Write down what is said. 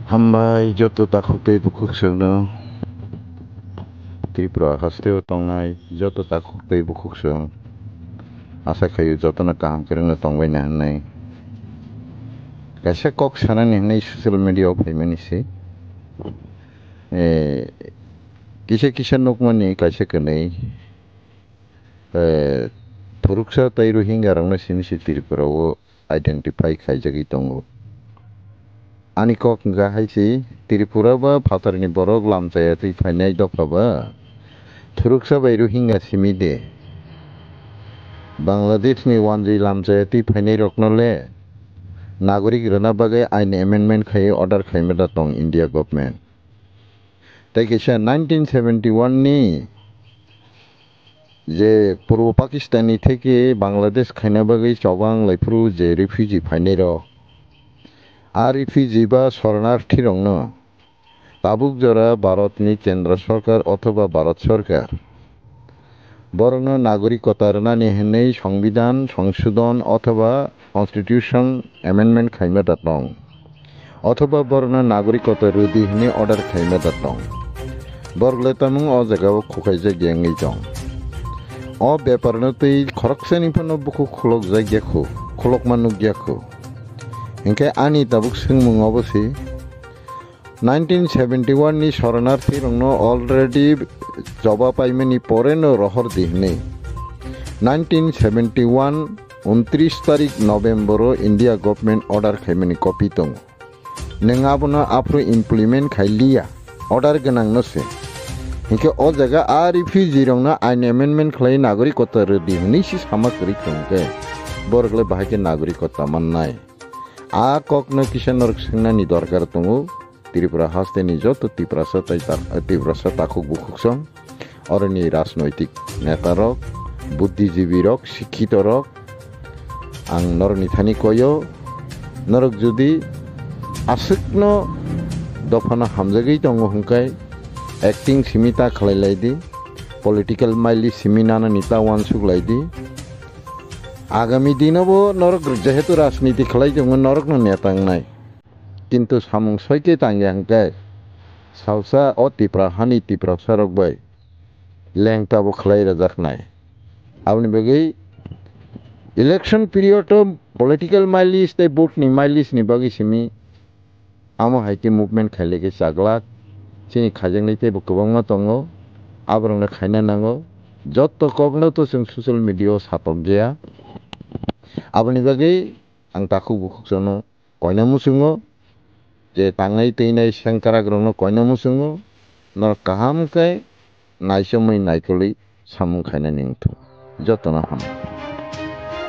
Hambai joto takukte bukuksung Tripura hasteo tongnai joto takukte bukuksung asa khayu joto na kaham kireng tongbai na hanai kaisa kok sanani hanai social media phaimani se kisa nukmani kaisa kanai Puruksa tai Rohingya rangna sini si Tripura o identify khaijagui tongo ani kok ga haisi Tripura ba phatarni borok lamchaya tui phainai dopha ba Puruksa bai Rohingya simide Bangladesh ni wanji lamchaya tui phainai rokno le nagorik rwna bagai ain amendment khai order khaimada tong India government tai kaisa 1971 ni je Purbo Pakistani theke Bangladesh khaina bagui chobang laifuru je refugee phainai rok refugee ba শরণার্থী রংনো তাবুক জরা ভারতনি কেন্দ্র সরকার অথবা ভারত সরকার বরংনো নাগরিকতা রনানি হেনেই সংবিধান সংশোধন অথবা constitution amendment খাইমাদা দং অথবা বরংনো নাগরিকতা রুদি হেনে order খাইমাদা দং বরগলে তামুং অ জায়গাও খুখাইজা গেঙ্গি দং অ ব্যাপারনো তৈ খরকসানি ফনো বুকু খুলক জায়গাখো খুলক মানুক গিয়াখো Engke ani tabuk singmung obosi 1971 ni শরণার্থী rongno already joba paimani pore no rohor dihne 1971 29 tarik November India government order khaimani copy tong nengabona apro implement khailia order ganang no se engke o jaga refugee rongna ain amendment khlai nagarikota dihni si samakri khongke borgle bahake nagarikota mannai কখনো কিষানর সিংনানি দরকার তঙ্গু ত্রিপুরা হাসতে নিজ তো ত্রিপুরা তাকুক বুকুকসং অরনি রাজনৈতিক নেতা rock বুদ্ধিজীবী rock শিক্ষিত rock আং নরনিথানি কয় নরক যদি আসুকন দফানা হামজাগৈ দङ হংকাই অ্যাক্টিং সিমিতা খালাইলাইদি পলিটিক্যাল মাইলি সিমিনানা নিতা ওয়ান সুগলাইদি আগামী দিনবো নরক যেহেতু রাজনীতি খেলাই দङ নরক নেতাং নাই কিন্তু সামুং সইকে তাঙ্গাংকে সাউসা অ ত্রিপুরা হানি ত্রিপুরা সারক বাই লেংটাবো খেলাই রাজাক নাই আপনি বেগৈ ইলেকশন পিরিয়ড পলিটিক্যাল মাইলিস তাই ভোট নি মাইলিস নি বাগै সিমি আমো হাইতি মুভমেন্ট খাইলেকে চাগলাক সিনি খাইजों তাই गोबां दङ आब्रंनो खायना नांगौ যত কখনো তো जों ससियेल मिडियायाव सापक गैया Abani bagay ang taku bukuk sono koina musungo je tangai teinai sangkara grono koina musungo nor kaham kai naisomai naikoli samung khaina ningtu jotona ham